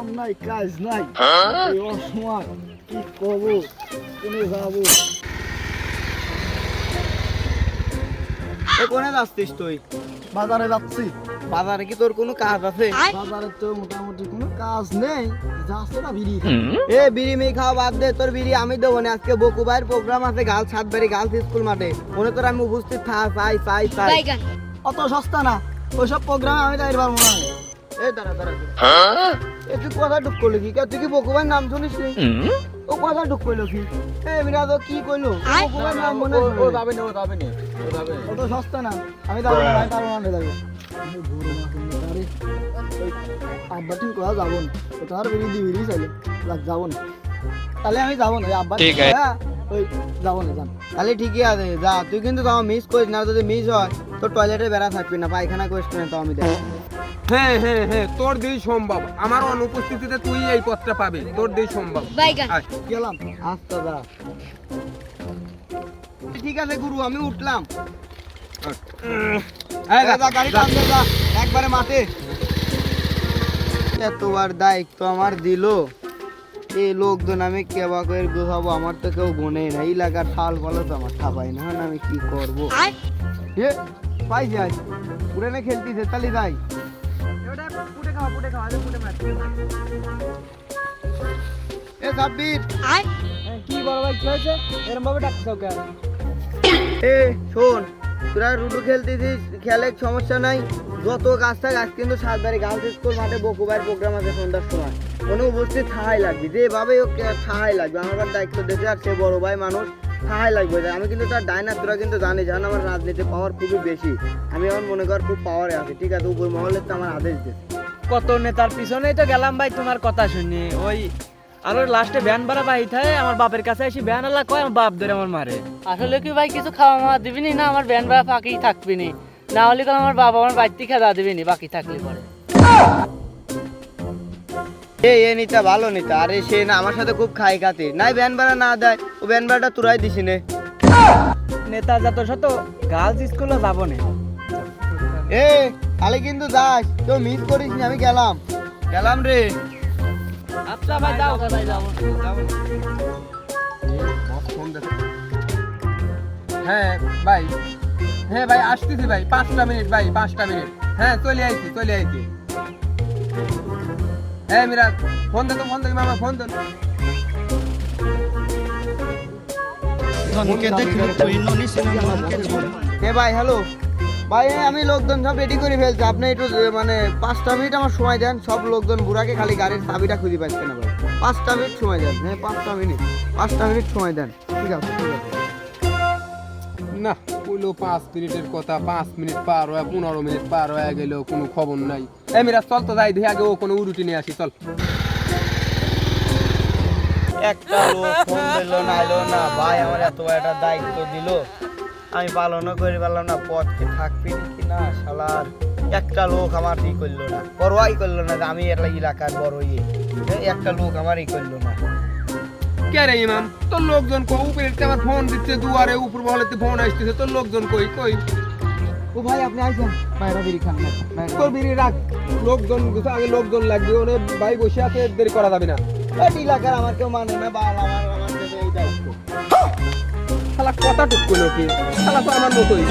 কাম নাই কাজ নাই এই অসময় কি করব কোনে যাব এ কোনে যাচ্ছিস তুই বাজারে যাচ্ছি বাজারে কি তোর কোনো কাজ আছে বাজারে তো মোটামুটি কোনো কাজ নেই যাচ্ছে না বিড়ি এ বিড়ি মি খাওয়া বাদ দে তোর বিড়ি আমি দেবো না আজকে বকু ভাইয়ের প্রোগ্রাম আছে গার্লস সাতবাড়ি গার্লস স্কুল মাঠে মনে তোর আমি উপস্থিত চাই অত সস্তা না ওইসব প্রোগ্রামে আমি যাই পারবো না এই দাঁড়া তুই কথা ঢুক করলি কি তুই কি বকু ভাইয়ের নাম শুনিস নি ও কথা ঢুক করলো কি এ বিরাজ কি কইলো বকু ভাইয়ের নাম মনে ও যাবে না অত সস্তা না আমি যাবো না ভাই পারবো না যাবো আব্বা ঠিক কথা যাবো না তার বিড়ি চাইলে যাবো না তাহলে আমি যাবো না আব্বা ওই যাবো না যান তাহলে ঠিকই আছে যা তুই কিন্তু তাও মিস করিস না যদি মিস হয় তোর টয়লেটে বেড়া থাকবি না পায়খানা করিস না তো আমি দেখ হ্যাঁ তোর দিয়ে সম্ভব আমার অনুপস্থিতিতে তুই এই পথটা পাবি তোর দিয়ে সম্ভব গেলাম আস্তে যা ঠিক আছে গুরু আমি উঠলাম গাড়ি টানতে যা একবারে মাঠে এতবার দায়িত্ব আমার দিল এই লোকজন আমি কেবা করে গোছাবো আমার তো কেউ গোনে না এলাকার ঠাল বলো তো আমার ঠাপাই না আমি কি করবো পাই যাই পুরানে খেলতেছে তাহলে যাই এ সাব্বির কি বড় ভাই কি হয়েছে এরকম ভাবে ডাকছো কেন এ শোন তোরা লুডো খেলতেছিস খেলে সমস্যা নাই যত কাজ থাক আজ কিন্তু সাতবাড়ি গার্লস স্কুল মাঠে বকু ভাইয়ের প্রোগ্রাম আছে সন্ধ্যার সময় কোনো উপস্থিত থাকাই লাগবে যেভাবে ওকে থাকাই লাগবে আমার দায়িত্ব দেখে আর সে বড় ভাই মানুষ থাকাই লাগবে আমি কিন্তু তার ডাইনার তোরা কিন্তু জানি জান আমার রাজনীতি পাওয়ার খুবই বেশি আমি আমার মনে কর খুব পাওয়ারে আছে ঠিক আছে উপর মহলের তো আমার আদেশ দে কত নেতার পিছনেই তো গেলাম ভাই তোমার কথা শুনি ওই আর লাস্টে ভ্যান ভাড়া বাহিত হয় আমার বাপের কাছে এসে ভ্যান আলা কয় আমার বাপ ধরে আমার মারে আসলে কি ভাই কিছু খাওয়া মাওয়া দিবি না আমার ভ্যান ভাড়া বাকি থাকবি নি না হলে আমার বাবা আমার বাড়িতে খেদা দিবি নি বাকি থাকলে পরে এ নিতা ভালো নিতা আরে সে না আমার সাথে খুব খাই খাতে নাই ভ্যান ভাড়া না দেয় ও ভ্যান ভাড়াটা তুরাই দিস নে নেতা যত শত গার্লস স্কুলে যাবো না এ তাহলে কিন্তু যাস তো মিস করিস না আমি গেলাম রে আচ্ছা ভাই যাও হ্যাঁ ভাই আসতেছি ভাই 5টা মিনিট ভাই 5টা মিনিট হ্যাঁ চলে আইছি হ্যাঁ মিরাজ ফোন দে মামা ফোন দে ভাই হ্যালো ভাই আমি লোকজন সব রেডি করে ফেলছি আপনি একটু মানে 5টা মিনিট আমার সময় দেন সব লোকজন বুড়াকে খালি গাড়ির চাবিটা খুঁজে পাচ্ছে না ভাই 5টা মিনিট সময় দেন হ্যাঁ 5টা মিনিট সময় দেন ঠিক আছে না কইলো 5 মিনিটের কথা 5 মিনিট পার হয় 15 মিনিট পার হয়ে গেল কোনো খবর নাই এই মিরাজ চল তো যাই দেখি আগে ও কোনো উরুটি নিয়ে আসি চল একটা লোক ফোন দিল না এলো না ভাই আমার এত একটা দায়িত্ব দিল আমি পালনও করে পারলাম না পথ কি থাকবি কি না শালার একটা লোক আমার ই করলো না পরোয়াই করলো না যে আমি এলাকার বড় একটা লোক আমার ই করলো না কে রে ইমাম তোর লোকজন কই উপরে আমার ফোন দিচ্ছে দুয়ারে উপর বলেতে ফোন আসতেছে তোর লোকজন কই ও ভাই আপনি আইছেন বাইরে বিড়ি খান না তোর বিড়ি রাখ লোকজন আগে লোকজন লাগবে ওনে ভাই বসে আছে দেরি করা যাবে না এই এলাকার আমার কেউ মানে না বা আমার এই দায়িত্ব শালা কথা টুক কইলো কি শালা তো আমার মতোই